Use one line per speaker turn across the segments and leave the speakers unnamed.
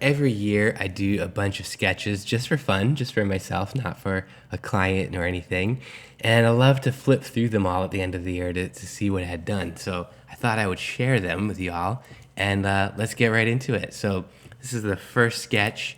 Every year I do a bunch of sketches just for fun, just for myself, not for a client or anything. And I love to flip through them all at the end of the year to see what I had done. So I thought I would share them with y'all, and let's get right into it. So this is the first sketch.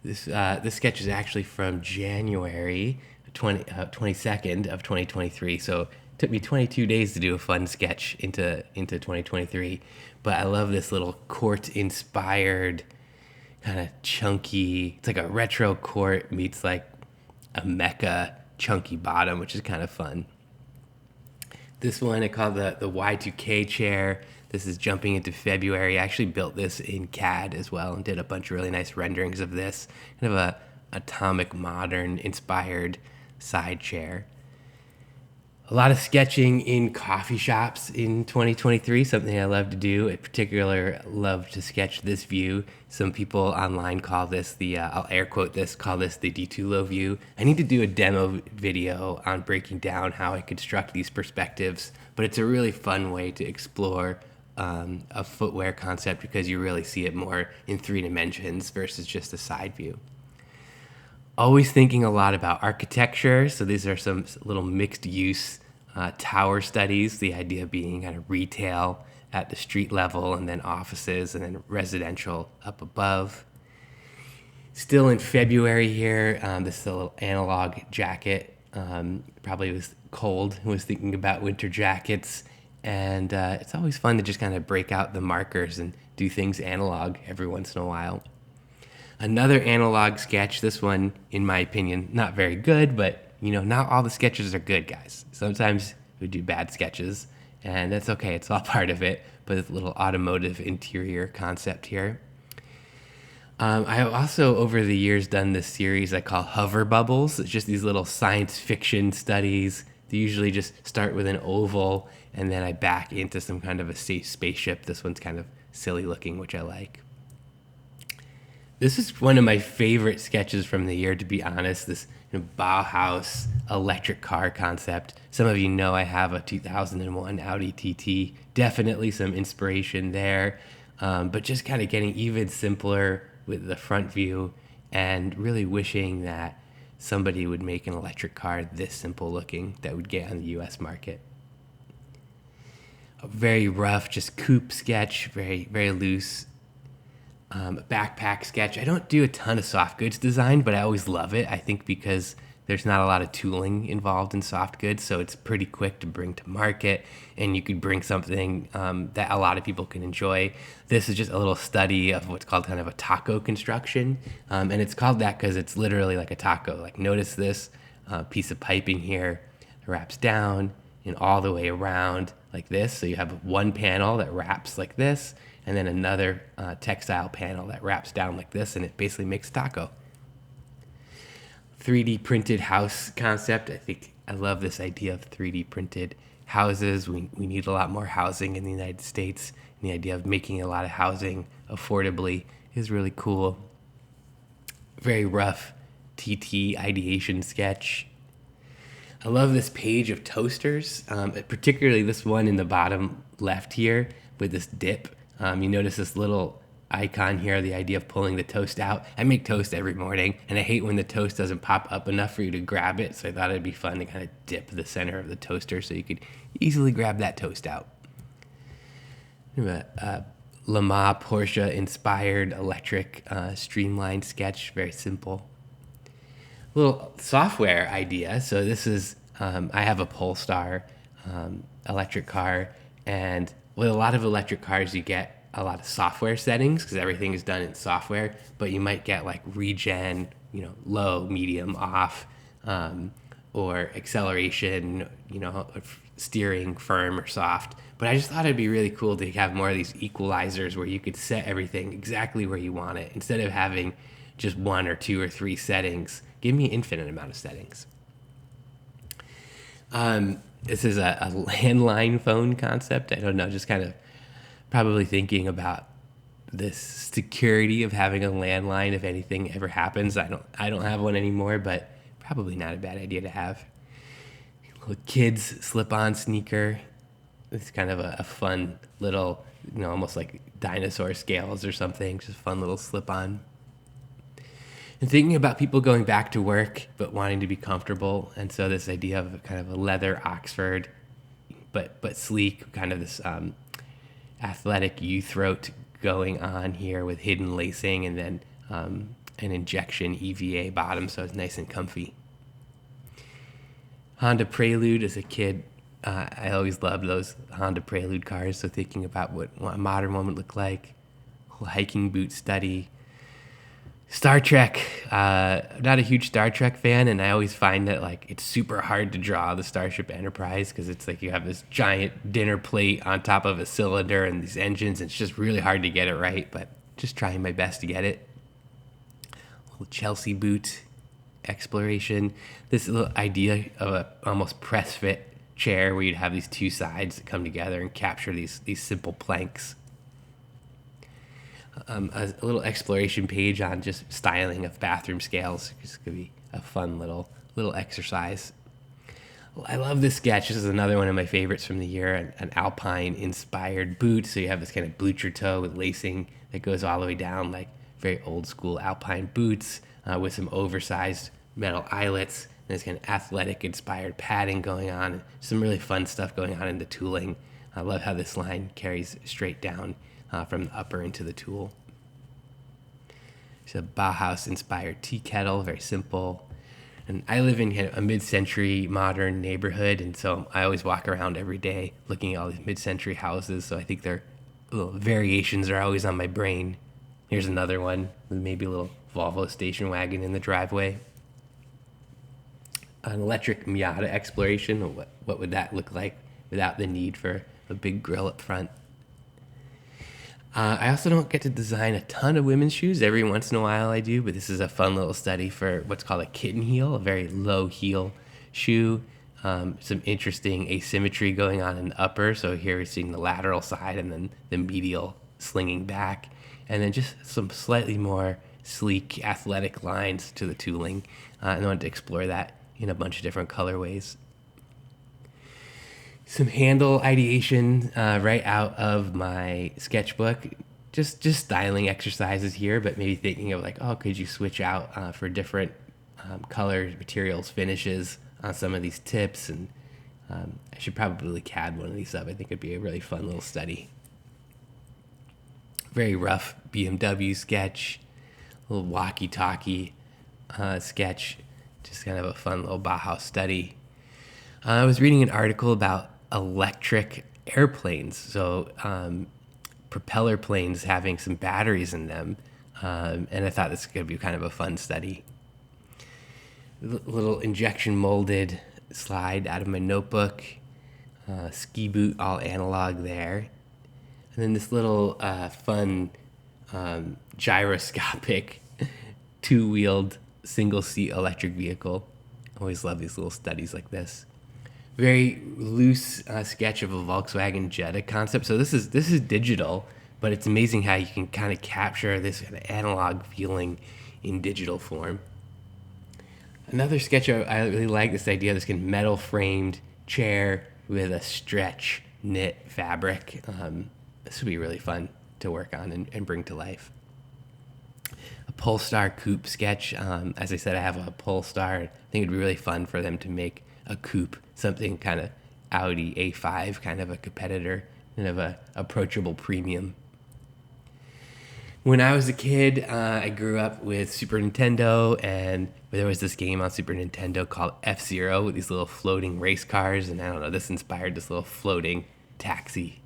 This sketch is actually from January 22nd of 2023. So it took me 22 days to do a fun sketch into 2023. But I love this little court inspired kind of chunky. It's like a retro court meets like a mecha chunky bottom, which is kind of fun. This one I call the Y2K chair. This is jumping into February. I actually built this in CAD as well and did a bunch of really nice renderings of this. Kind of a atomic modern inspired side chair. A lot of sketching in coffee shops in 2023, something I love to do. In particular, love to sketch this view. Some people online call this I'll air quote this, call this the Ditulo view. I need to do a demo video on breaking down how I construct these perspectives, but it's a really fun way to explore a footwear concept because you really see it more in 3 dimensions versus just a side view. Always thinking a lot about architecture. So these are some little mixed use tower studies, the idea being kind of retail at the street level and then offices and then residential up above. Still in February here, this is a little analog jacket. Probably was cold, was thinking about winter jackets. And it's always fun to just kind of break out the markers and do things analog every once in a while. Another analog sketch, this one, in my opinion, not very good, but not all the sketches are good, guys. Sometimes we do bad sketches, and that's okay. It's all part of it, but it's a little automotive interior concept here. I have also, over the years, done this series I call Hover Bubbles. It's just these little science fiction studies. They usually just start with an oval, and then I back into some kind of a spaceship. This one's kind of silly looking, which I like. This is one of my favorite sketches from the year, to be honest. This Bauhaus electric car concept. Some of you know I have a 2001 Audi TT. Definitely some inspiration there, but just kind of getting even simpler with the front view and really wishing that somebody would make an electric car this simple looking that would get on the US market. A very rough, just coupe sketch, very, very loose. Backpack sketch. I don't do a ton of soft goods design, but I always love it. I think because there's not a lot of tooling involved in soft goods, so it's pretty quick to bring to market, and you could bring something that a lot of people can enjoy. This is just a little study of what's called kind of a taco construction, and it's called that because it's literally like a taco. Like, notice this piece of piping here wraps down and all the way around like this. So you have one panel that wraps like this, and then another textile panel that wraps down like this, and it basically makes taco. 3D printed house concept. I think I love this idea of 3D printed houses. We need a lot more housing in the United States, and the idea of making a lot of housing affordably is really cool. Very rough TT ideation sketch. I love this page of toasters, particularly this one in the bottom left here with this dip. You notice this little icon here, the idea of pulling the toast out. I make toast every morning, and I hate when the toast doesn't pop up enough for you to grab it, so I thought it'd be fun to kind of dip the center of the toaster so you could easily grab that toast out. A Lama Porsche inspired electric streamlined sketch, very simple. Little software idea. So this is, I have a Polestar electric car, and with a lot of electric cars, you get a lot of software settings because everything is done in software, but you might get like regen, low, medium, off, or acceleration, steering firm or soft. But I just thought it'd be really cool to have more of these equalizers where you could set everything exactly where you want it instead of having just 1 or 2 or 3 settings. Give me an infinite amount of settings. This is a landline phone concept. I don't know, just kind of probably thinking about this security of having a landline if anything ever happens. I don't have one anymore, but probably not a bad idea to have. Little kids slip-on sneaker. It's kind of a fun little almost like dinosaur scales or something. Just fun little slip on. And thinking about people going back to work but wanting to be comfortable, and so this idea of kind of a leather Oxford, but sleek, kind of this athletic U throat going on here with hidden lacing, and then an injection EVA bottom, so it's nice and comfy. Honda Prelude as a kid, I always loved those Honda Prelude cars. So thinking about what a modern one would look like, hiking boot study. Star Trek, not a huge Star Trek fan, and I always find that like it's super hard to draw the Starship Enterprise because it's like you have this giant dinner plate on top of a cylinder and these engines, and it's just really hard to get it right, but just trying my best to get it. A little Chelsea boot exploration. This little idea of a almost press fit chair where you'd have these two sides that come together and capture these simple planks. A little exploration page on just styling of bathroom scales. This could be a fun little exercise. Well, I love this sketch. This is another one of my favorites from the year, an Alpine inspired boot. So you have this kind of blucher toe with lacing that goes all the way down, like very old school Alpine boots with some oversized metal eyelets. And this kind of athletic inspired padding going on. Some really fun stuff going on in the tooling. I love how this line carries straight down from the upper into the tool. It's a Bauhaus-inspired tea kettle, very simple. And I live in a mid-century modern neighborhood, and so I always walk around every day looking at all these mid-century houses, so I think their little variations are always on my brain. Here's another one with maybe a little Volvo station wagon in the driveway. An electric Miata exploration, what would that look like without the need for a big grill up front? I also don't get to design a ton of women's shoes. Every once in a while I do, but this is a fun little study for what's called a kitten heel, a very low heel shoe. Some interesting asymmetry going on in the upper. So here we're seeing the lateral side and then the medial slinging back. And then just some slightly more sleek athletic lines to the tooling. And I wanted to explore that in a bunch of different colorways. Some handle ideation right out of my sketchbook. Just styling exercises here, but maybe thinking of like, oh, could you switch out for different colors, materials, finishes on some of these tips? And I should probably CAD one of these up. I think it'd be a really fun little study. Very rough BMW sketch, a little walkie-talkie sketch, just kind of a fun little Bauhaus study. I was reading an article about electric airplanes, so propeller planes having some batteries in them, and I thought this could be kind of a fun study. Little injection molded slide out of my notebook, ski boot all analog there, and then this little fun gyroscopic two-wheeled single-seat electric vehicle. Always love these little studies like this. Very loose sketch of a Volkswagen Jetta concept. So this is digital, but it's amazing how you can kind of capture this kind of analog feeling in digital form. Another sketch I really like, this idea of this kind of metal framed chair with a stretch knit fabric. This would be really fun to work on and bring to life. A Polestar coupe sketch. As I said, I have a Polestar. I think it'd be really fun for them to make a coupe, something kind of Audi A5, kind of a competitor, kind of a approachable premium. When I was a kid, I grew up with Super Nintendo, and there was this game on Super Nintendo called F-Zero with these little floating race cars, and I don't know, this inspired this little floating taxi.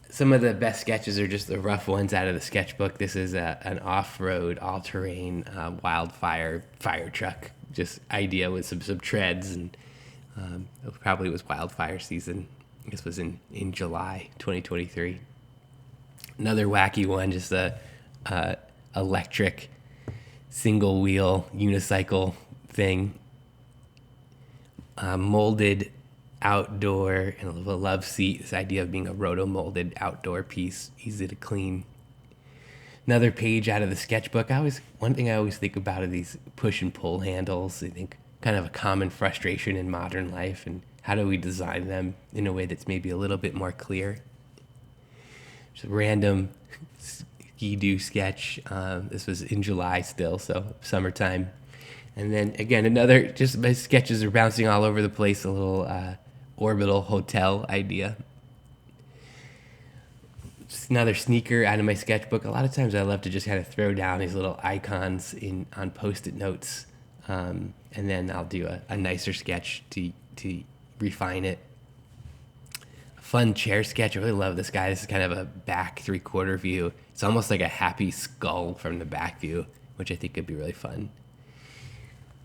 Some of the best sketches are just the rough ones out of the sketchbook. This is an off-road, all-terrain wildfire fire truck. Just idea with some treads, and it probably was wildfire season. I guess it was in July 2023. Another wacky one, just a electric single wheel unicycle thing. Molded outdoor and a love seat. This idea of being a roto-molded outdoor piece, easy to clean. Another page out of the sketchbook. One thing I always think about are these push and pull handles. I think kind of a common frustration in modern life, and how do we design them in a way that's maybe a little bit more clear. Just a random ski-doo sketch. This was in July still, so summertime. And then again, just my sketches are bouncing all over the place, a little orbital hotel idea. Just another sneaker out of my sketchbook. A lot of times I love to just kind of throw down these little icons on Post-it notes, and then I'll do a nicer sketch to refine it. A fun chair sketch. I really love this guy. This is kind of a back 3/4 view. It's almost like a happy skull from the back view, which I think could be really fun.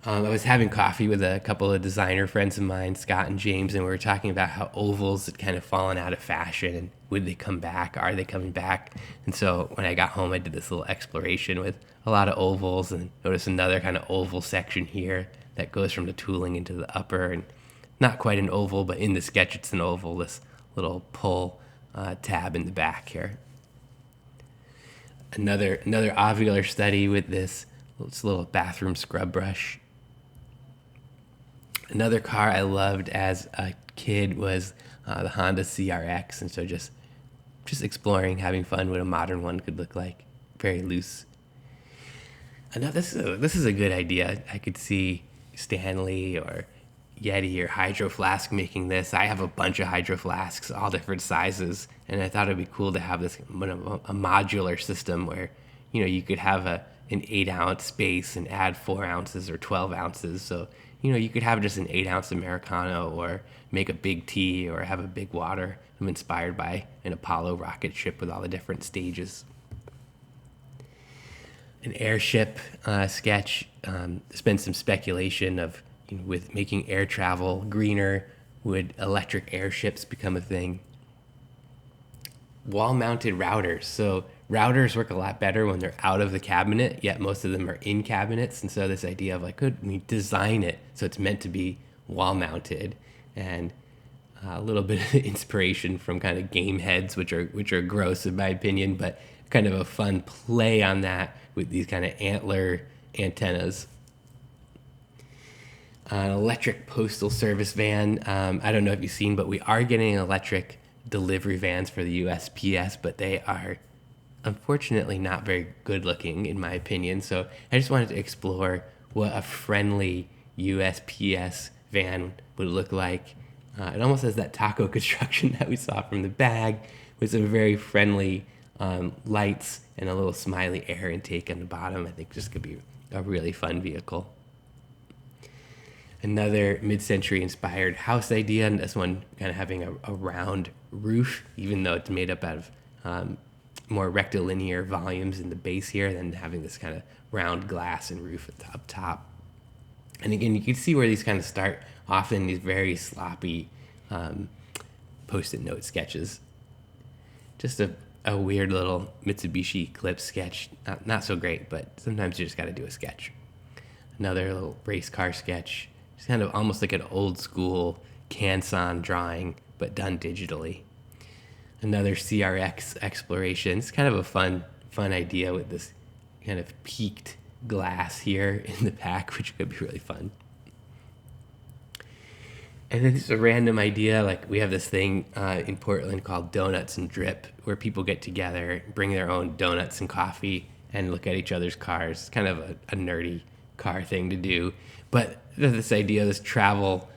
I was having coffee with a couple of designer friends of mine, Scott and James, and we were talking about how ovals had kind of fallen out of fashion and would they come back? Are they coming back? And so when I got home, I did this little exploration with a lot of ovals and noticed another kind of oval section here that goes from the tooling into the upper, and not quite an oval, but in the sketch it's an oval, this little pull tab in the back here. Another ovular study with this little bathroom scrub brush. Another car I loved as a kid was the Honda CRX, and so just exploring, having fun what a modern one could look like. Very loose. This is a good idea. I could see Stanley or Yeti or Hydro Flask making this. I have a bunch of Hydro Flasks, all different sizes, and I thought it'd be cool to have this a modular system where you could have an 8-ounce base and add 4 ounces or 12 ounces. So you could have just an 8-ounce Americano or make a big tea or have a big water. I'm inspired by an Apollo rocket ship with all the different stages. An airship sketch. There's been some speculation of with making air travel greener, would electric airships become a thing? Wall-mounted routers. So routers work a lot better when they're out of the cabinet, yet most of them are in cabinets. And so this idea of could we design it so it's meant to be wall-mounted, and a little bit of inspiration from kind of game heads, which are gross in my opinion, but kind of a fun play on that with these kind of antler antennas. An electric postal service van. I don't know if you've seen, but we are getting electric delivery vans for the USPS, but they are unfortunately not very good looking in my opinion. So I just wanted to explore what a friendly USPS van would look like. It almost has that taco construction that we saw from the bag, with some very friendly lights and a little smiley air intake on the bottom. I think this could be a really fun vehicle. Another mid-century inspired house idea, and this one kind of having a round roof, even though it's made up out of more rectilinear volumes in the base here, than having this kind of round glass and roof up top. And again, you can see where these kind of start often these very sloppy Post-it note sketches. Just a weird little Mitsubishi Eclipse sketch. Not so great, but sometimes you just got to do a sketch. Another little race car sketch. It's kind of almost like an old school Canson drawing, but done digitally. Another CRX exploration. It's kind of a fun idea with this kind of peaked glass here in the back, which could be really fun. And then just a random idea, we have this thing in Portland called Donuts and Drip, where people get together, bring their own donuts and coffee, and look at each other's cars. It's kind of a nerdy car thing to do. But this idea, this travel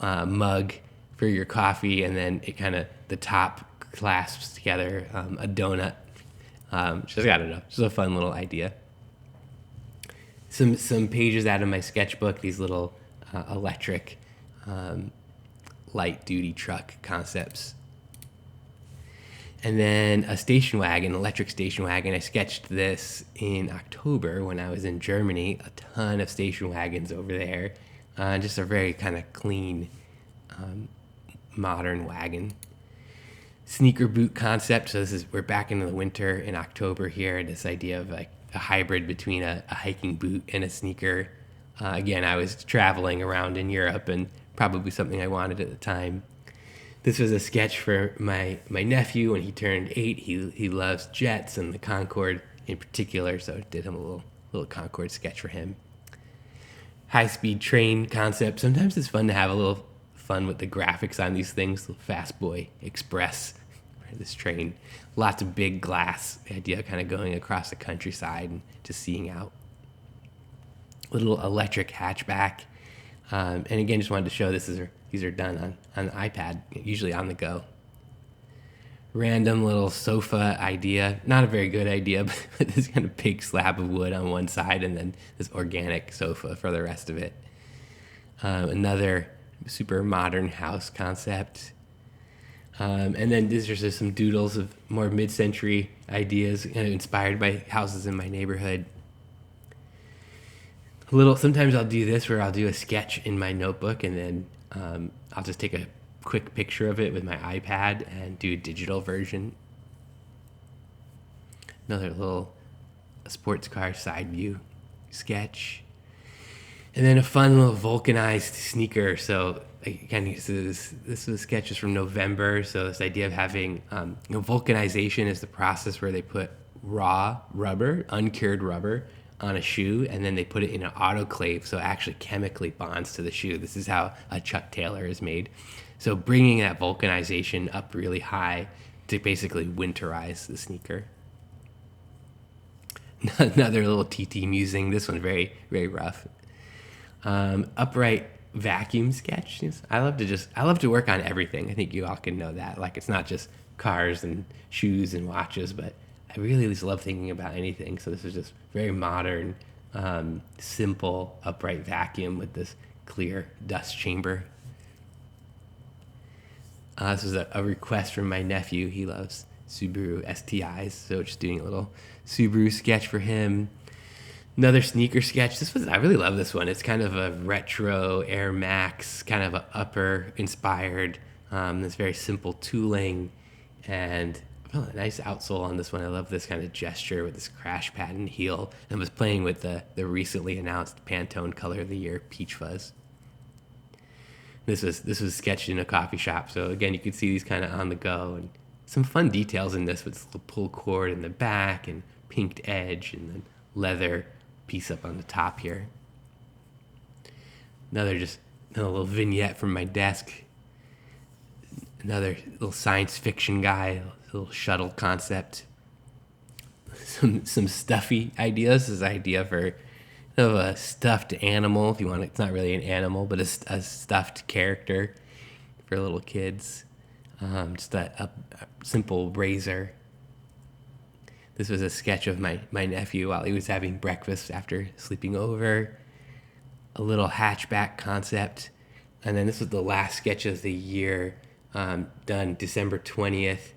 mug for your coffee, and then it kind of, the top clasps together a donut. Just, I don't know, just a fun little idea. Some pages out of my sketchbook, these little electric light duty truck concepts. And then a station wagon, electric station wagon. I sketched this in October when I was in Germany. A ton of station wagons over there. Just a very kind of clean, modern wagon. Sneaker boot concept. So we're back into the winter in October here. This idea of a hybrid between a hiking boot and a sneaker. Again, I was traveling around in Europe, and probably something I wanted at the time. This was a sketch for my nephew when he turned 8. He loves jets and the Concorde in particular, so I did him a little Concorde sketch for him. High-speed train concept. Sometimes it's fun to have a little fun with the graphics on these things. The Fast Boy Express, right, this train. Lots of big glass, the idea of kind of going across the countryside and just seeing out. Little electric hatchback. And again, just wanted to show these are done on the iPad, usually on the go. Random little sofa idea. Not a very good idea, but this kind of big slab of wood on one side and then this organic sofa for the rest of it. Another super modern house concept. And then these are just some doodles of more mid-century ideas, kind of inspired by houses in my neighborhood. Sometimes I'll do this where I'll do a sketch in my notebook and then I'll just take a quick picture of it with my iPad and do a digital version. Another little sports car side view sketch. And then a fun little vulcanized sneaker. So again, this was sketches from November. So this idea of having vulcanization is the process where they put raw rubber, uncured rubber, on a shoe, and then they put it in an autoclave so it actually chemically bonds to the shoe. This is how a Chuck Taylor is made. So bringing that vulcanization up really high to basically winterize the sneaker. Another little TT musing. This one very, very rough. Upright vacuum sketch. I love to work on everything. I think you all can know that. Like, it's not just cars and shoes and watches, but I really just love thinking about anything. So this is just very modern, simple upright vacuum with this clear dust chamber. This was a request from my nephew. He loves Subaru STIs, so just doing a little Subaru sketch for him. Another sneaker sketch. I really love this one. It's kind of a retro Air Max, kind of a upper inspired. This very simple tooling and a nice outsole on this one. I love this kind of gesture with this crash pattern heel. And was playing with the recently announced Pantone Color of the Year Peach Fuzz. This was sketched in a coffee shop. So again, you can see these kind of on the go and some fun details in this with the pull cord in the back and pinked edge and then leather piece up on the top here. Another little vignette from my desk. Another little science fiction guy, little shuttle concept. Some stuffy ideas. This idea for a stuffed animal, if you want. It's not really an animal, but a stuffed character for little kids. Just a simple razor. This was a sketch of my nephew while he was having breakfast after sleeping over. A little hatchback concept. And then this was the last sketch of the year, done December 20th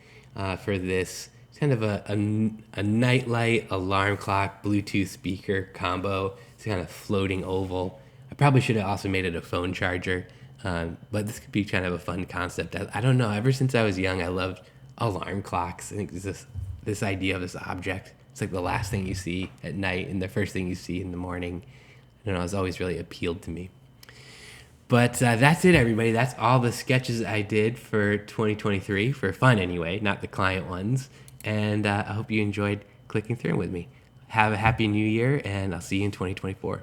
for this kind of a nightlight, alarm clock, Bluetooth speaker combo. It's kind of floating oval. I probably should have also made it a phone charger, but this could be kind of a fun concept. I don't know. Ever since I was young, I loved alarm clocks. I think this idea of this object. It's like the last thing you see at night and the first thing you see in the morning. I don't know. It's always really appealed to me. But that's it, everybody. That's all the sketches I did for 2023, for fun anyway, not the client ones. And I hope you enjoyed clicking through with me. Have a happy new year, and I'll see you in 2024.